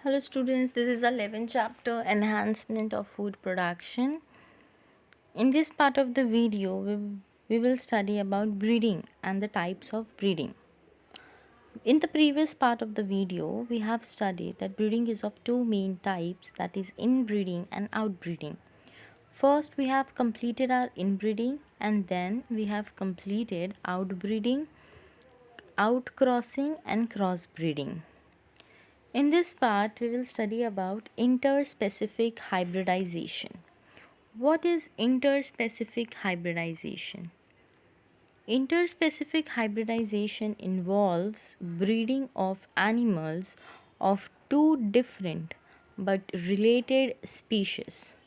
Hello students, this is the 11th chapter, Enhancement of Food Production. In this part of the video, we will study about breeding and the types of breeding. In the previous part of the video, we have studied that breeding is of two main types, that is inbreeding and outbreeding. First, we have completed our inbreeding and then we have completed outbreeding, outcrossing and crossbreeding. In this part, we will study about interspecific hybridization. What is interspecific hybridization? Interspecific hybridization involves breeding of animals of two different but related species.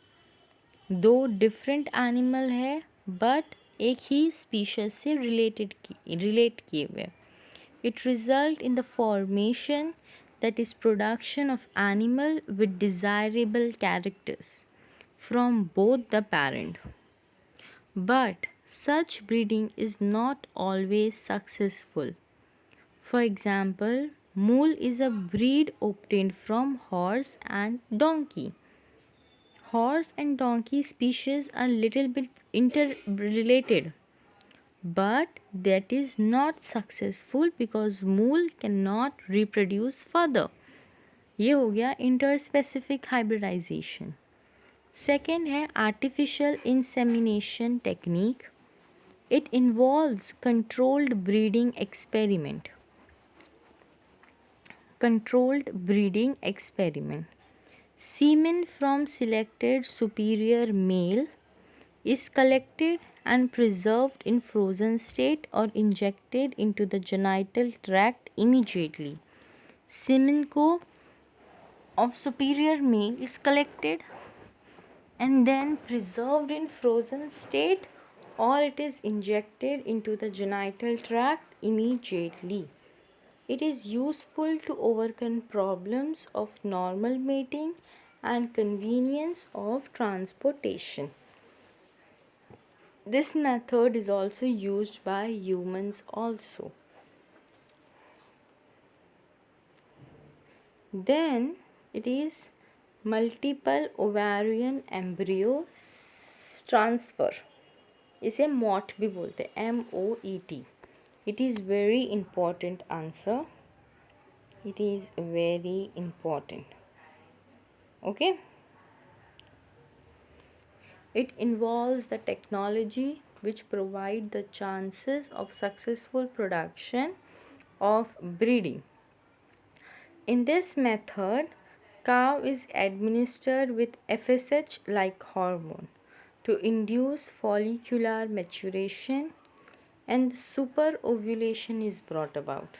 दो different animal है but एक ही species से relate किए हुए. It result in the formation, that is production of animal with desirable characters from both the parent. But such breeding is not always successful. For example, mule is a breed obtained from horse and donkey. Horse and donkey species are little bit interrelated, but that is not successful because mule cannot reproduce further. ये हो गया interspecific hybridisation. Second है artificial insemination technique. It involves controlled breeding experiment. Controlled breeding experiment. Semen from selected superior male is collected and preserved in frozen state or injected into the genital tract immediately. Semen of superior male is collected and then preserved in frozen state or it is injected into the genital tract immediately. It is useful to overcome problems of normal mating and convenience of transportation. This method is also used by humans also. Then it is multiple ovarian embryo transfer. इसे MOT भी बोलते हैं, MOET. It is very important answer. It is very important. Okay. It involves the technology which provide the chances of successful production of breeding. In this method, cow is administered with FSH like hormone to induce follicular maturation and super ovulation is brought about.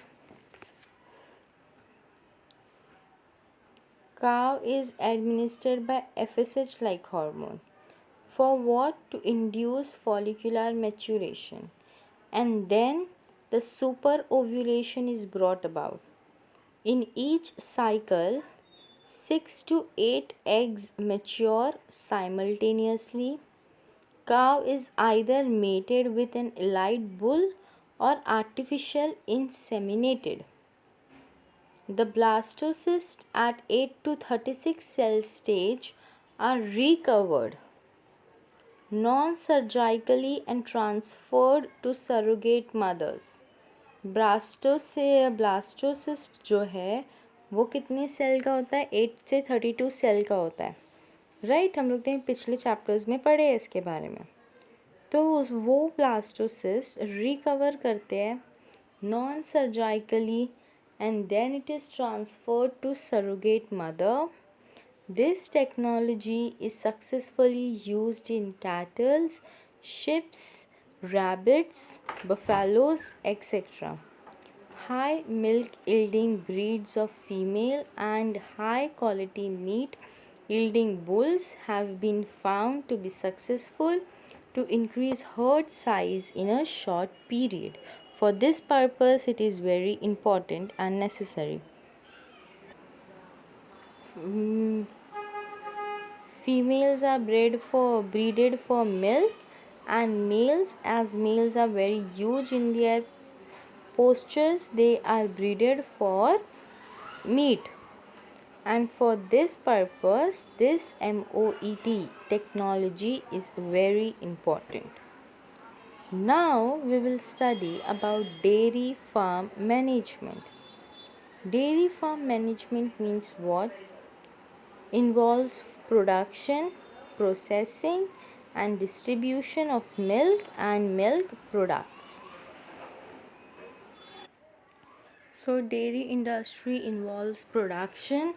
Cow is administered by FSH like hormone. For what? To induce follicular maturation. And then the super ovulation is brought about. In each cycle, 6 to 8 eggs mature simultaneously. Cow is either mated with an elite bull or artificial inseminated. The blastocysts at 8 to 36 cell stage are recovered non-surgically and transferred to surrogate mothers. Blastocyst जो है वो कितने cell का होता है? 8 से 32 cell का होता है, राइट? हम लोग ने पिछले चैप्टर्स में पढ़े हैं इसके बारे में. तो वो ब्लास्टोसिस्ट रिकवर करते हैं non surgically and then it is transferred to surrogate mother. This technology is successfully used in cattle, sheep, rabbits, buffaloes, etc. High milk yielding breeds of female and high quality meat yielding bulls have been found to be successful to increase herd size in a short period. For this purpose, it is very important and necessary. Females are breeded for milk, and males, as males are very huge in their postures, they are breeded for meat. And for this purpose, this MOET technology is very important. Now we will study about dairy farm management. Dairy farm management means what? Involves production, processing and distribution of milk and milk products. So dairy industry involves production,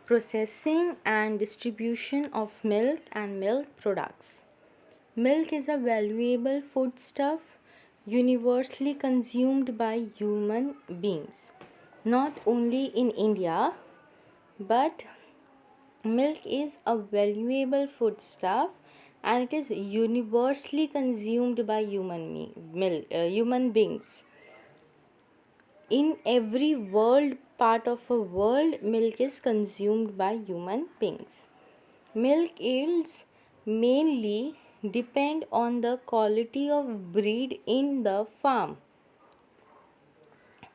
processing and distribution of milk and milk products. Milk is a valuable foodstuff universally consumed by human beings. Not only in India, but milk is a valuable foodstuff and it is universally consumed by human beings. In every part of a world, milk is consumed by human beings. Milk yields mainly depend on the quality of breed in the farm.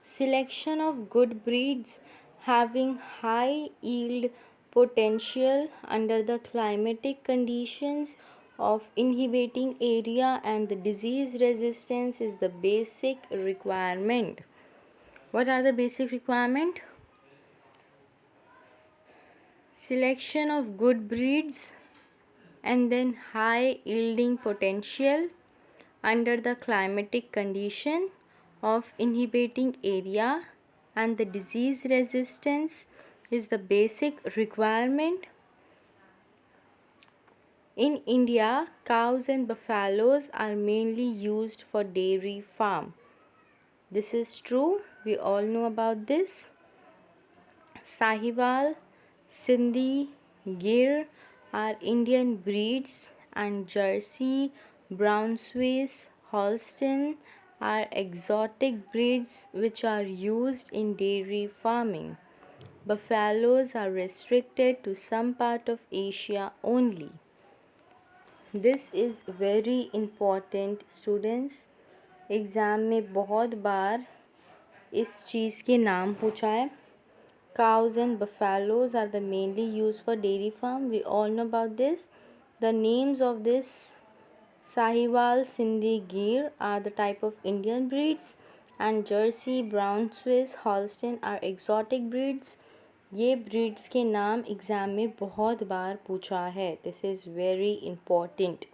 Selection of good breeds having high yield potential under the climatic conditions of inhabiting area and the disease resistance is the basic requirement. What are the basic requirement? Selection of good breeds and then high yielding potential under the climatic condition of inhabiting area and the disease resistance is the basic requirement. In India, cows and buffaloes are mainly used for dairy farm. This is true. We all know about this. Sahiwal, Sindhi, Gir are Indian breeds and Jersey, Brown Swiss, Holstein are exotic breeds which are used in dairy farming. Buffaloes are restricted to some part of Asia only. This is very important students. Exam में बहुत बार इस चीज़ के नाम पूछा है. Cows and buffaloes are the mainly used for dairy farm. We all know about this. The names of this Sahiwal, Sindhi, Gir are the type of Indian breeds and Jersey, Brown Swiss, Holstein are exotic breeds. ये breeds के नाम exam में बहुत बार पूछा है. This is very important.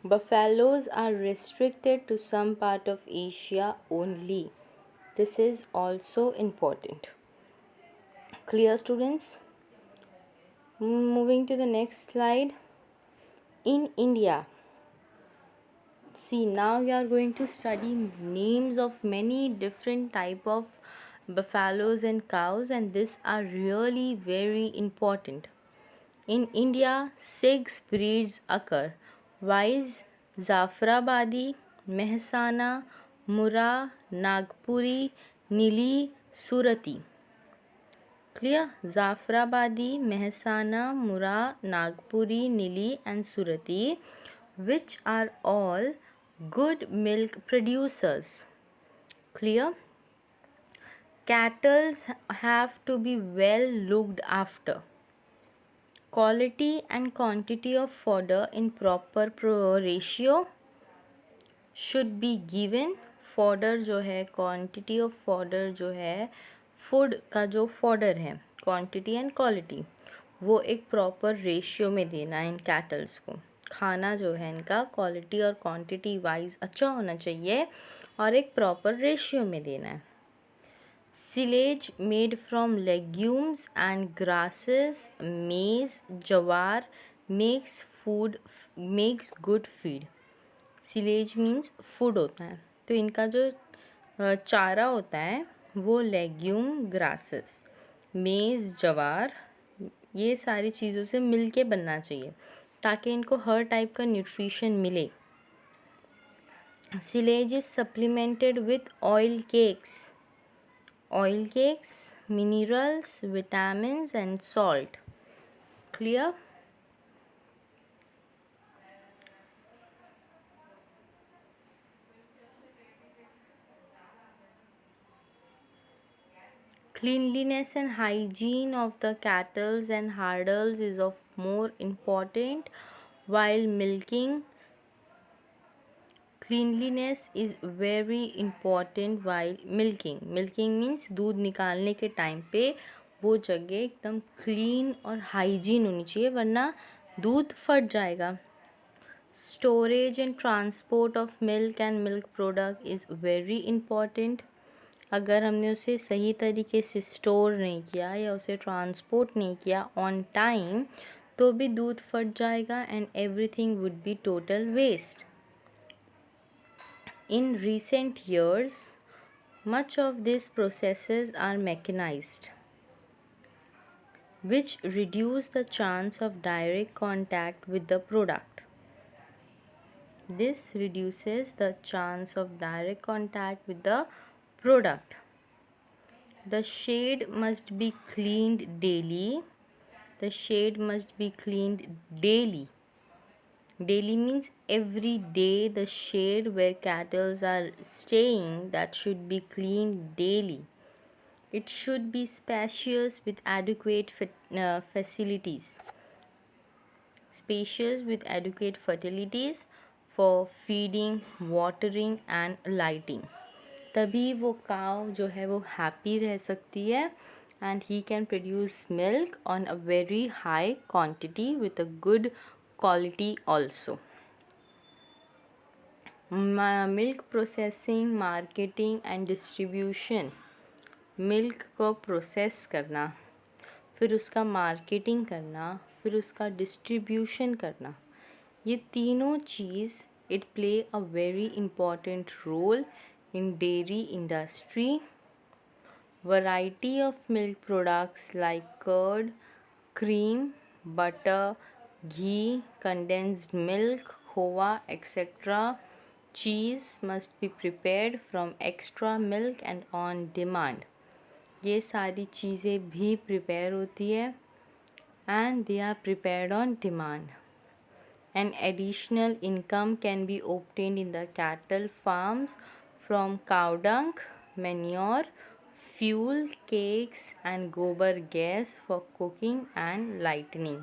Buffaloes are restricted to some part of Asia only. This is also important. Clear students? Moving to the next slide. In India, see now we are going to study names of many different type of buffaloes and cows and these are really very important. In India, 6 breeds occur. Wise, Zafrabadi, Mehsana, Murrah, Nagpuri, Nili, Surati. Clear? Zafrabadi, Mehsana, Murrah, Nagpuri, Nili and Surati, which are all good milk producers. Clear? Cattle have to be well looked after. Quality and quantity of fodder in proper ratio should be given. Fodder जो है quantity of fodder जो है food का जो fodder है quantity and quality वो एक proper ratio में देना है इन कैटल्स को. खाना जो है इनका क्वालिटी और क्वांटिटी वाइज अच्छा होना चाहिए और एक प्रॉपर रेशियो में देना है. Silage made from legumes and grasses, maize, jawar makes good feed. Silage means food होता है. तो इनका जो चारा होता है वो लेग्यूम, ग्रासेस, मेज़, जवार ये सारी चीज़ों से मिलके बनना चाहिए ताकि इनको हर टाइप का न्यूट्रिशन मिले. Silage is supplemented with oil cakes, minerals, vitamins and salt. Clear? Cleanliness and hygiene of the cattle and hurdles is of more important while milking. Cleanliness is very important while milking. Milking means दूध निकालने के time पे वो जगह एकदम clean और hygiene होनी चाहिए, वरना दूध फट जाएगा. Storage and transport of milk and milk product is very important. अगर हमने उसे सही तरीके से स्टोर नहीं किया या उसे ट्रांसपोर्ट नहीं किया ऑन टाइम तो भी दूध फट जाएगा and everything would be total waste. In recent years, much of these processes are mechanized, which reduce the chance of direct contact with the product. This reduces the chance of direct contact with the product. The shade must be cleaned daily. The shade must be cleaned daily. Daily means every day the shade where cattle are staying, that should be cleaned daily. It should be spacious with adequate facilities. Spacious with adequate facilities for feeding, watering and lighting. तभी वो cow जो है वो happy रह सकती है and he can produce milk on a very high quantity with a good quality also. Milk processing, marketing and distribution. Milk को process करना, फिर उसका मार्केटिंग करना, फिर उसका डिस्ट्रीब्यूशन करना, ये तीनों चीज़ it play a very important role in dairy industry. Variety of milk products like curd, cream, butter, ghee, condensed milk, khova, etc. Cheese must be prepared from extra milk and on demand. ये सारी चीज़ें भी prepare होती है and they are prepared on demand. An additional income can be obtained in the cattle farms from cow dung, manure, fuel, cakes and gobar gas for cooking and lightening.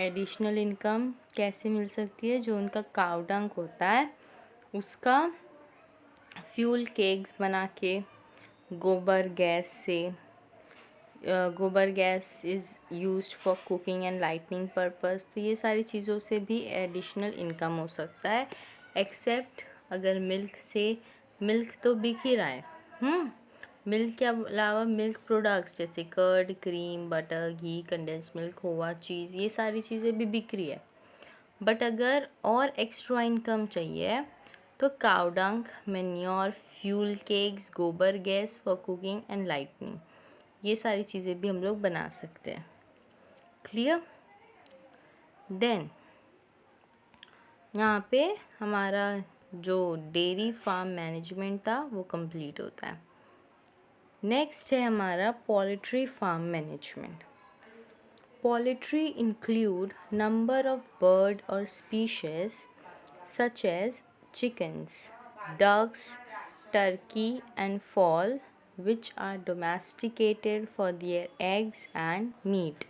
Additional income कैसे मिल सकती है? जो उनका काव डंग होता है उसका fuel cakes बना के गोबर गैस से, गोबर gas is used for cooking and lightning purpose. तो ये सारी चीज़ों से भी एडिशनल इनकम हो सकता है, एक्सेप्ट अगर मिल्क से, मिल्क तो बिक ही रहा है. मिल्क के अलावा मिल्क प्रोडक्ट्स जैसे कर्ड, क्रीम, बटर, घी, कंडेंस मिल्क, खोवा, चीज़, ये सारी चीज़ें भी बिक रही है. बट अगर और एक्स्ट्रा इनकम चाहिए तो काव डंग, मैन्योर, फ्यूल केक्स, गोबर gas for cooking and lightning, ये सारी चीज़ें भी हम लोग बना सकते हैं. क्लियर? देन यहाँ पे हमारा जो डेयरी फार्म मैनेजमेंट था वो कंप्लीट होता है. नेक्स्ट है हमारा poultry farm management. Poultry include number of bird और species such as chickens, ducks, turkey and fowl which are domesticated for their eggs and meat.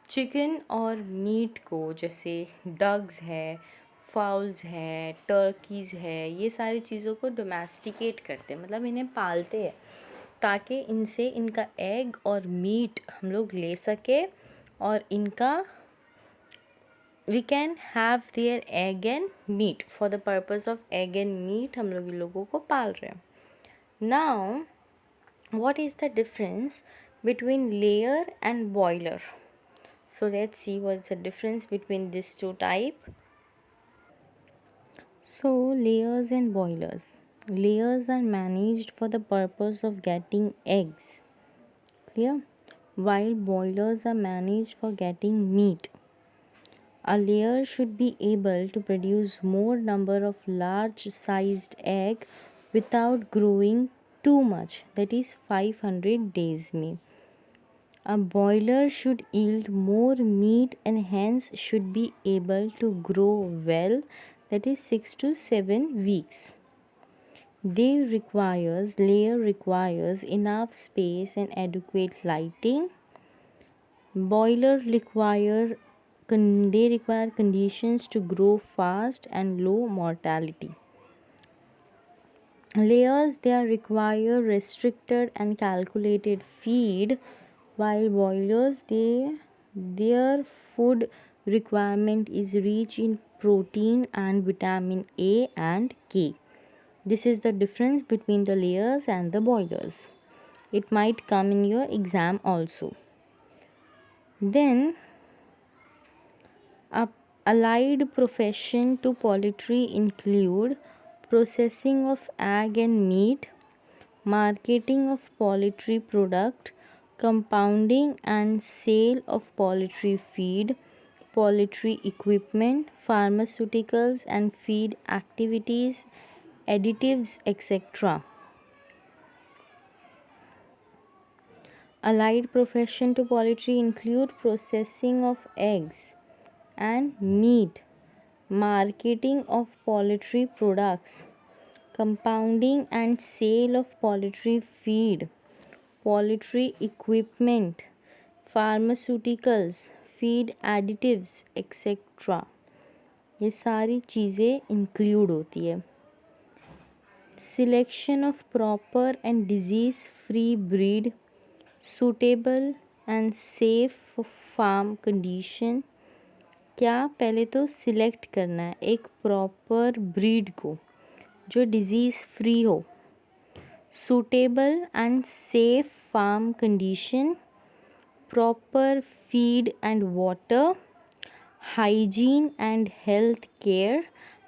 Chicken और मीट को जैसे डग्स है, फाउल्स है, टर्कीज़ है, ये सारी चीज़ों को डोमेस्टिकेट करते हैं, मतलब इन्हें पालते हैं ताकि इनसे इनका एग और मीट हम लोग ले सके और इनका we can have their egg and meat. For the purpose of egg and meat हम लोग इन लोगों को पाल रहे हैं. Now what is the difference between layer and boiler? So let's see what's the difference between these two type. So layers and boilers. Layers are managed for the purpose of getting eggs. Clear? While boilers are managed for getting meat. A layer should be able to produce more number of large sized egg without growing too much, that is 500 days में. A boiler should yield more meat and hence should be able to grow well, that is 6 to 7 weeks. Layer requires enough space and adequate lighting. They require conditions to grow fast and low mortality. Layers, they require restricted and calculated feed, while boilers, their food requirement is rich in protein and vitamin A and K. This is the difference between the layers and the boilers. It might come in your exam also. Then, allied profession to poultry include processing of egg and meat, marketing of poultry product, compounding and sale of poultry feed, poultry equipment, pharmaceuticals and feed activities, additives, etc. Allied profession to poultry include processing of eggs and meat, marketing of poultry products, compounding and sale of poultry feed, poultry equipment, pharmaceuticals, feed additives, etc. ये सारी चीज़ें include होती है. Selection of proper and disease free breed, suitable and safe for farm condition. क्या पहले तो select करना है एक प्रॉपर ब्रीड को जो डिजीज़ फ्री हो, suitable and safe farm condition, proper feed and water, hygiene and health care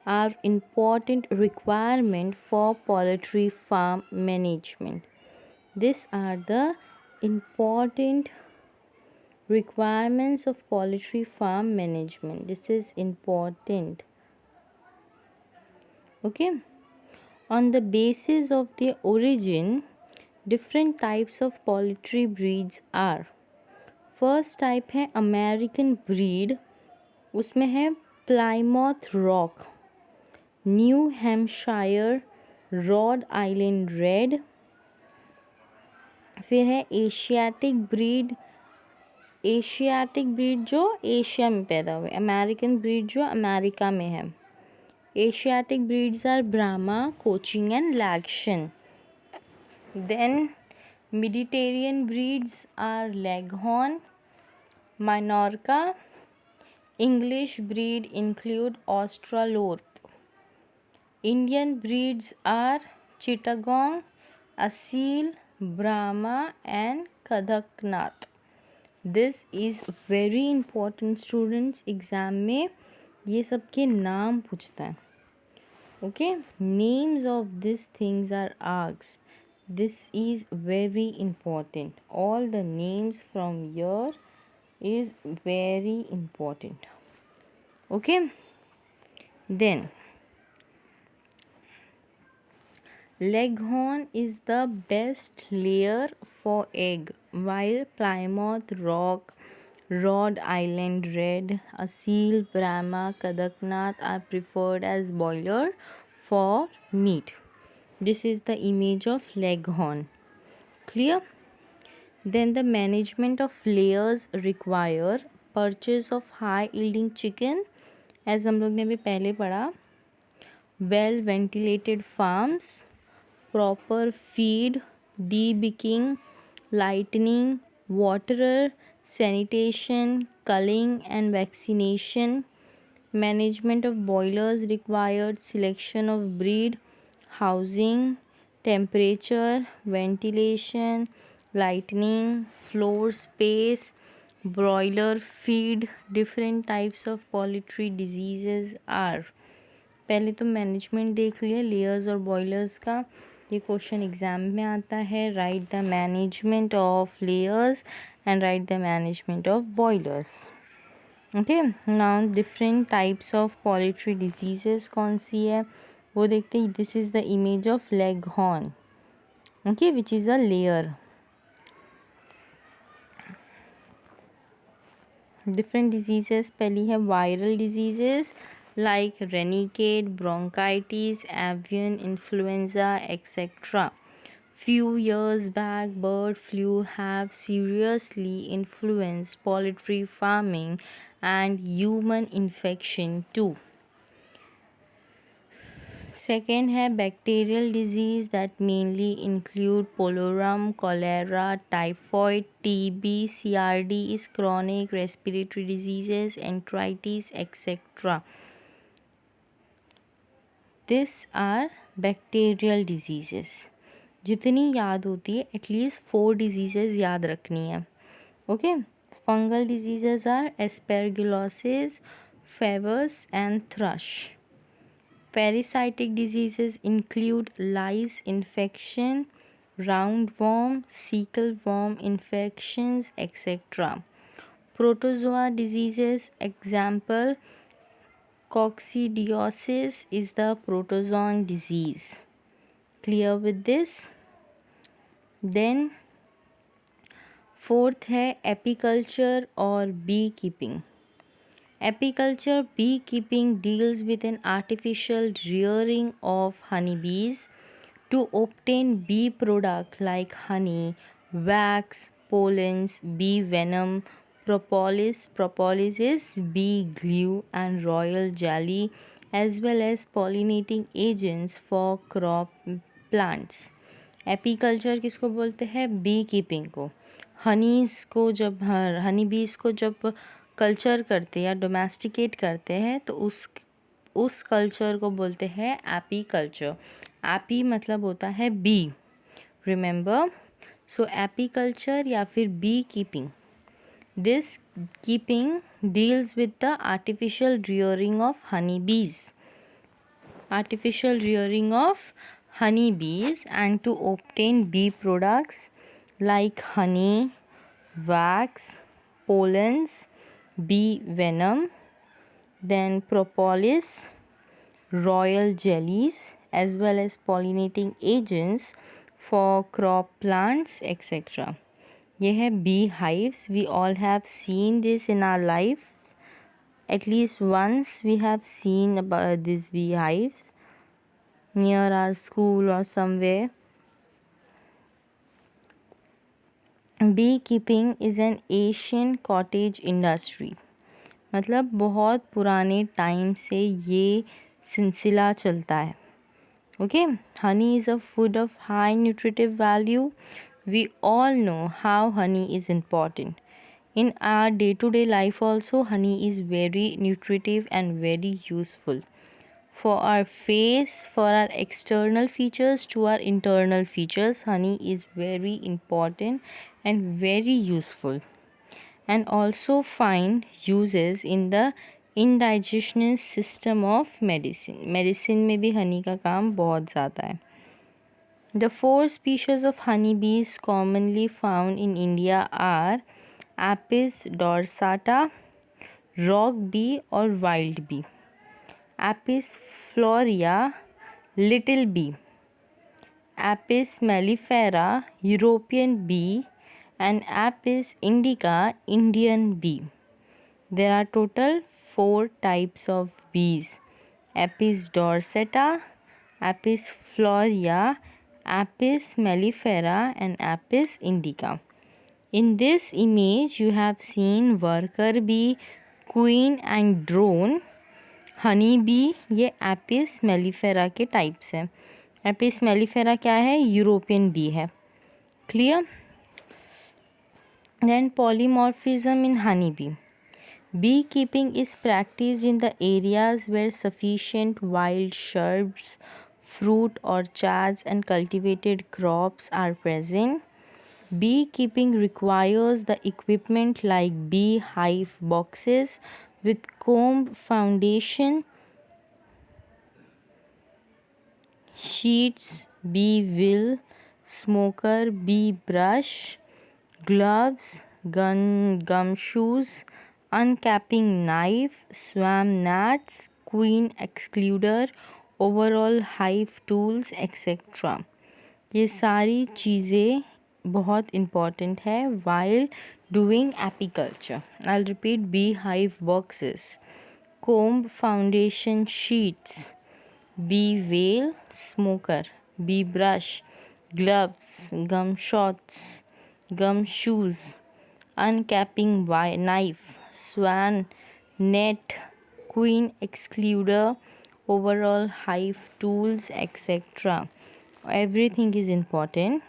are important requirement for poultry farm management. These are the important requirements of poultry farm management. This is important. Okay. On the basis of their origin, different types of poultry breeds are. First type है American breed, उसमें है Plymouth rock, new Hampshire, rod island red. फिर है Asiatic breed जो Asia में पैदा हुए, American breed जो अमेरिका में है. Asiatic breeds are Brahma, Cochin and Langshan. Then Mediterranean breeds are Leghorn, Minorca. English breed include Australorp. Indian breeds are Chittagong, Asil, Brahma and Kadaknath. This is very important students. Exam में ये सब के नाम पूछता है. Okay, names of these things are asked. This is very important. All the names from here is very important. Okay. Then Leghorn is the best layer for egg, while Plymouth Rock, Rhode Island Red, Asil, Brahma, Kadaknath are preferred as boiler for meat. This is the image of Leghorn. Clear? Then the management of layers require purchase of high yielding chicken, as हम लोग ने भी पहले पढ़ा, well ventilated farms, proper feed, debicking, lightening, waterer, sanitation, culling and vaccination. Management of boilers required selection of breed, housing, temperature, ventilation, lighting, floor space, broiler feed. Different types of poultry diseases are. पहले तो management देख लिया layers और boilers का. ये question exam में आता है. Right the management of layers and right the management of boilers. Okay. Now different types of poultry diseases कौन सी है वो देखते हैं. This is the image of leghorn. Okay, which is a layer. Different diseases. पहली है viral diseases, like rhinitis, bronchitis, avian influenza, etc. Few years back, bird flu have seriously influenced poultry farming and human infection too. Second है bacterial disease that mainly include polorum, cholera, typhoid, TB, CRD is chronic respiratory diseases, enteritis, etc. These are bacterial diseases. जितनी याद होती है at least 4 diseases याद रखनी है. Okay. Fungal diseases are aspergillosis, favus and thrush. Parasitic diseases include lice infection, roundworm, cecal worm infections, etc. Protozoa diseases, example, coccidiosis is the protozoan disease. Clear with this? Then fourth है apiculture और beekeeping. Apiculture beekeeping deals with an artificial rearing of honeybees to obtain bee product like honey, wax, pollens, bee venom, propolis. Propolis is bee glue and royal jelly, as well as pollinating agents for crop plants. Apiculture किसको बोलते हैं? B keeping को. हनी बीज को जब culture करते हैं या डोमेस्टिकेट करते हैं तो उस कल्चर को बोलते हैं एपीकल्चर. एपी मतलब होता है बी, रिमेंबर. सो एपीकल्चर या फिर beekeeping. This keeping deals with the artificial rearing of honey bees. Artificial rearing of honey bees and to obtain bee products like honey, wax, pollens, bee venom, then propolis, royal jellies, as well as pollinating agents for crop plants, etc. ये है bee hives. We all have seen this in our life. At least once we have seen about these beehives near our school or somewhere. Beekeeping is an Asian cottage industry. मतलब बहुत पुराने time से ये सिलसिला चलता है. Okay, honey is a food of high nutritive value. We all know how honey is important. In our day-to-day life also, honey is very nutritive and very useful. For our face, for our external features to our internal features, honey is very important and very useful. And also find uses in the indigestion system of medicine. Medicine में भी honey का काम बहुत ज़्यादा है. The 4 species of honeybees commonly found in India are Apis dorsata, rock bee or wild bee, Apis florea, little bee, Apis mellifera, European bee, and Apis indica, Indian bee. There are total 4 types of bees: Apis dorsata, Apis florea, Apis mellifera, and Apis indica. In this image you have seen worker bee, queen and drone. Honey bee ये Apis mellifera के types हैं. Apis mellifera क्या है? European bee है. Clear? Then polymorphism in honey bee. Beekeeping is practiced in the areas where sufficient wild shrubs, fruit, orchards, and cultivated crops are present. Beekeeping requires the equipment like bee hive boxes with comb, foundation, sheets, bee will, smoker, bee brush, gloves, gumshoes, uncapping knife, swarm nets, queen excluder, overall hive tools, etc. ये सारी चीज़ें बहुत important है while doing apiculture. I'll repeat: bee hive boxes, comb foundation sheets, B. Whale smoker, B. Brush, gloves, gum shots, gum shoes, uncapping knife, swan net, queen excluder, overall hive tools, etc. Everything is important.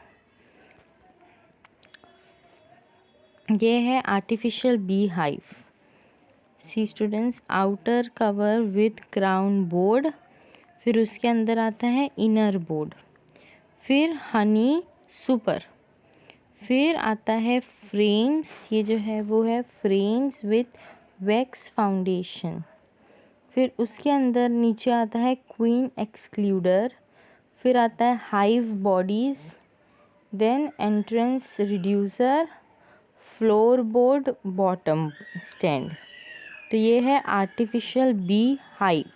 ये है artificial bee hive. See students, outer cover with crown board, फिर उसके अंदर आता है inner board, फिर Honey super, फिर आता है फ्रेम्स. ये जो है वो है फ्रेम्स विथ वैक्स फाउंडेशन. फिर उसके अंदर नीचे आता है क्वीन एक्सक्लूडर, फिर आता है hive bodies, then entrance reducer, floor board, bottom stand. तो ये है आर्टिफिशियल बी हाइव.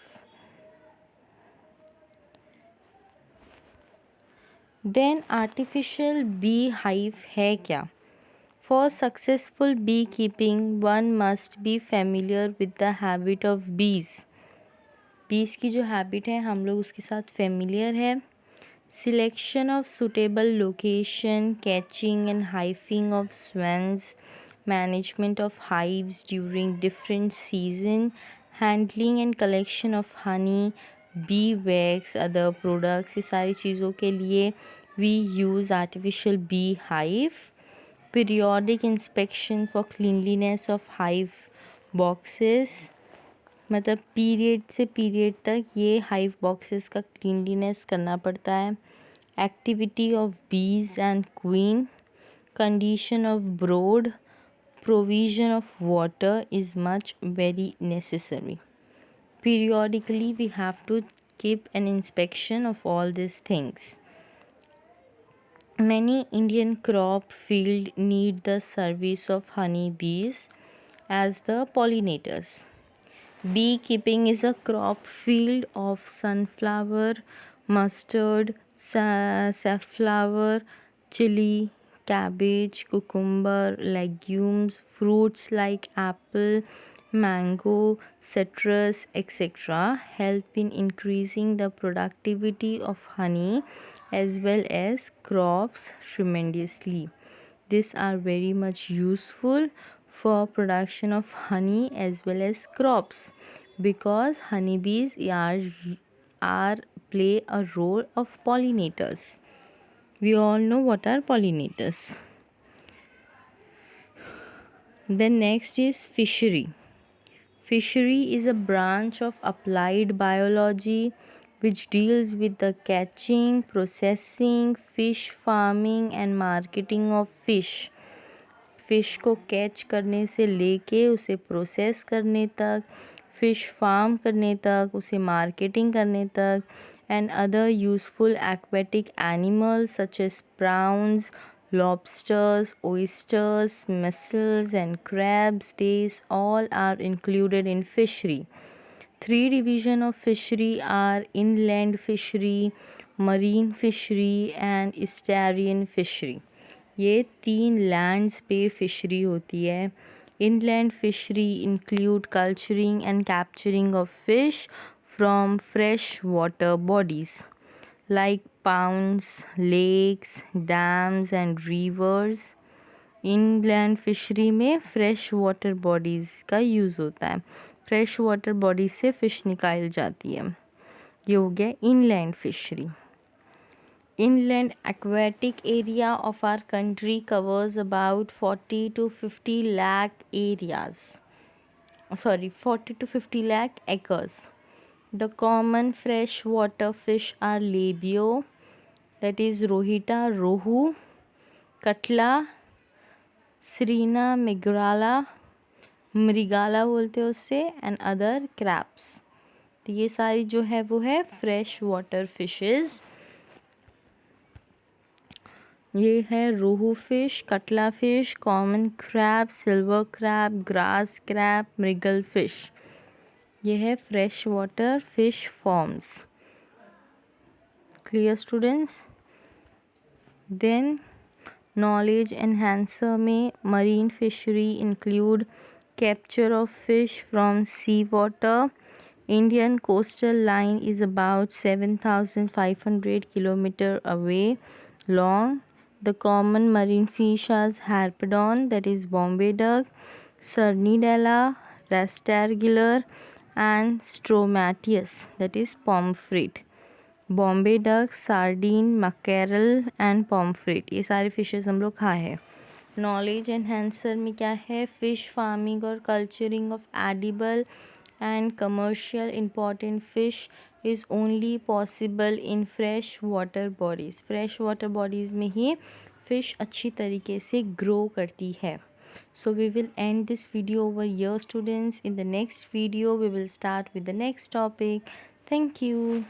देन आर्टिफिशियल बी हाइव है क्या? For successful bee keeping one must be familiar with the habit of bees. Bees की जो हैबिट है हम लोग उसके साथ फेमिलियर है. Selection of suitable location, catching and hiving of swarms, management of hives during different season, handling and collection of honey, bee wax, other products, ये सारी चीज़ों के लिए we use artificial bee hive. Periodic inspection for cleanliness of hive boxes, मतलब period से period तक ये hive boxes का क्लीनलीनेस करना पड़ता है. Activity of bees and queen, condition of brood, provision of water is much very necessary. Periodically we have to keep an inspection of all these things. Many Indian crop field need the service of honey bees as the pollinators. Beekeeping is a crop field of sunflower, mustard, safflower, chili, cabbage, cucumber, legumes, fruits like apple, mango, citrus, etc. help in increasing the productivity of honey as well as crops tremendously. These are very much useful for production of honey as well as crops, because honeybees are play a role of pollinators. We all know what are pollinators. Then next is fishery. Fishery is a branch of applied biology which deals with the catching, processing, fish farming and marketing of fish. Fish को catch करने से लेके उसे process करने तक, fish farm करने तक, उसे मार्केटिंग करने तक, and other useful aquatic animals such as prawns, lobsters, oysters, mussels and crabs, these all are included in fishery. Three divisions of fishery are inland fishery, marine fishery and estuarine fishery. ये 3 lands पे fishery होती है. Inland fishery include culturing and capturing of fish from fresh water bodies like ponds, lakes, dams and rivers. Inland fishery में fresh water bodies का use होता है. Fresh water bodies से fish निकाली जाती है. ये हो गया inland fishery. Inland aquatic area of our country covers about 40 to 50 lakh areas. 40 to 50 lakh acres. The common freshwater fish are labio, that is rohita, rohu, katla, srina, mrigala बोलते हैं उससे, and other crabs. तो ये सारी जो है वो है फ्रेश वाटर फिशेज़. ये है rohu fish, catla fish, common crab, silver crab, grass crab, mrigal fish. ये है fresh water fish farms. Clear students? Then knowledge enhancer में marine fishery include capture of fish from seawater. Indian coastal line is about 7,500 km away long. The common marine fish is harpedon, that is Bombay duck, Cernidella, Rastrigillus, and Stromatous, that is pomfret. Bombay duck, sardine, mackerel and pomfret, ये सारे fishes हम लोग खाए हैं. Knowledge enhancer में क्या है? Fish farming और culturing of edible and commercial important fish is only possible in fresh water bodies. Fresh water bodies में ही फ़िश अच्छी तरीके से ग्रो करती है. So we will end this video over here, students. In the next video we will start with the next topic. Thank you.